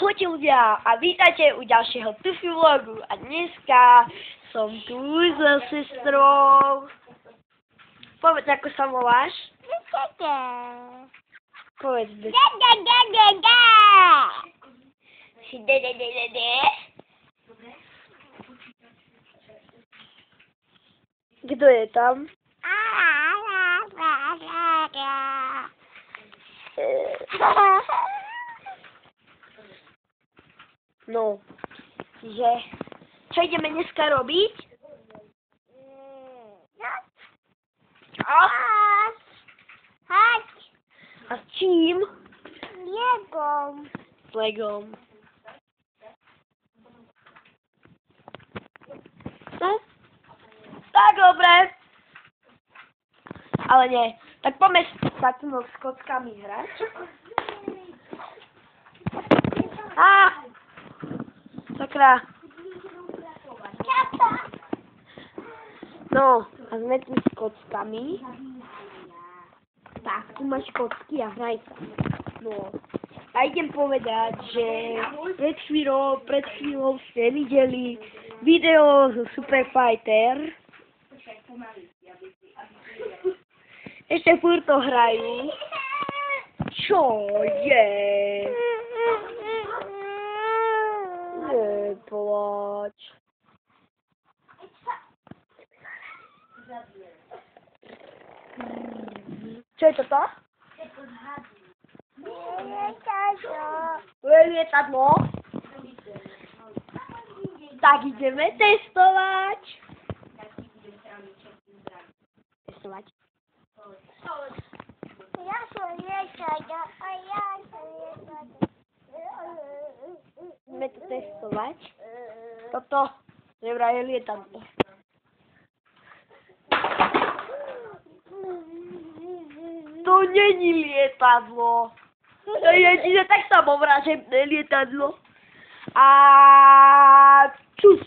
Ahojte ľudia a vítajte u ďalšieho Tufi vlogu a dneska som tu so sestrou. Povedz, ako sa voláš? Povedz. Kto je tam? No, že čo ideme dneska robiť? A s čím? Legom. S Legom. No, tak dobre. Ale nie, tak poďme sa tu s kockami hrať. Sakra. No, a sme tu s kockami. Tak, tu máš kocky a hraj sa. No, a idem povedať, že pred chvíľou ste videli video zo Super Fighter. Ešte furt to hrajú. Čo je? Neplač. Čo je toto? To je lietadlo. Tak ideme testovať. Testovať. Ja som lietadlo a ja som lietadlo. Ideme to testovať. Toto je vraj lietadlo. To není lietadlo. To je jediné tak samovražené lietadlo. A čus.